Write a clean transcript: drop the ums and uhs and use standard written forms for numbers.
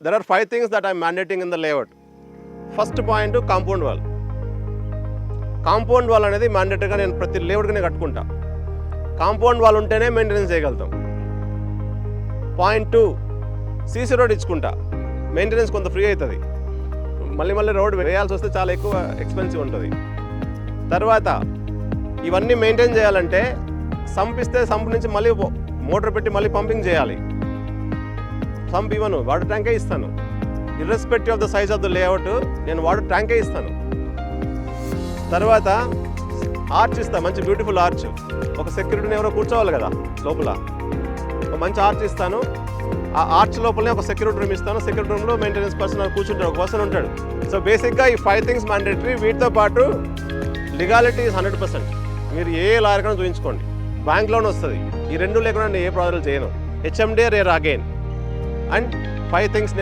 there are 5 things that I'm mandating in the layout. First point, compound wall. Compound wall అనేది మ్యాండేటరీగా నేను ప్రతి లేఅవుట్కి నేను కట్టుకుంటా. కాంపౌండ్ వాల్ ఉంటేనే మెయింటెనెన్స్ చేయగలుగుతాం. పాయింట్ 2, సీసీ రోడ్ ఇచ్చుకుంటా. మెయింటెనెన్స్ కొంత ఫ్రీ అవుతుంది. మళ్ళీ రోడ్ వేయాల్సి వస్తే చాలా ఎక్కువ ఎక్స్పెన్సివ్ ఉంటుంది. తర్వాత ఇవన్నీ మెయింటైన్ చేయాలంటే సంప్ ఇస్తే సంప్ నుంచి మళ్ళీ మోటార్ పెట్టి మళ్ళీ పంపింగ్ చేయాలి. సంప్ ఇవ్వను, వాటర్ ట్యాంకే ఇస్తాను. Irrespective of the size of the layout నేను వాటర్ ట్యాంకే ఇస్తాను. తర్వాత ఆర్చ్ ఇస్తా, మంచి బ్యూటిఫుల్ ఆర్చ్. ఒక సెక్యూరిటీని ఎవరో కూర్చోవాలి కదా లోపల, ఒక మంచి ఆర్చ్ ఇస్తాను. ఆ ఆర్చ్ లోపలనే ఒక సెక్యూరిటీ రూమ్ ఇస్తాను. సెక్యూరిటీ రూమ్లో మెయింటెనెన్స్ పర్సన్ కూర్చుంటాడు, ఒక పర్సన్ ఉంటాడు. సో బేసిక్గా ఈ 5 థింగ్స్ మ్యాండేటరీ. వీటితో పాటు లీగాలిటీ ఈజ్ 100%. మీరు ఏ లాయర్ కన్నా చూపించుకోండి, బ్యాంక్ లోన్ వస్తుంది. ఈ 2 లేకుండా నేను ఏ ప్రాజెక్టులు చేయను. హెచ్ఎండే రేర్ అగైన్. అండ్ 5 థింగ్స్ నేను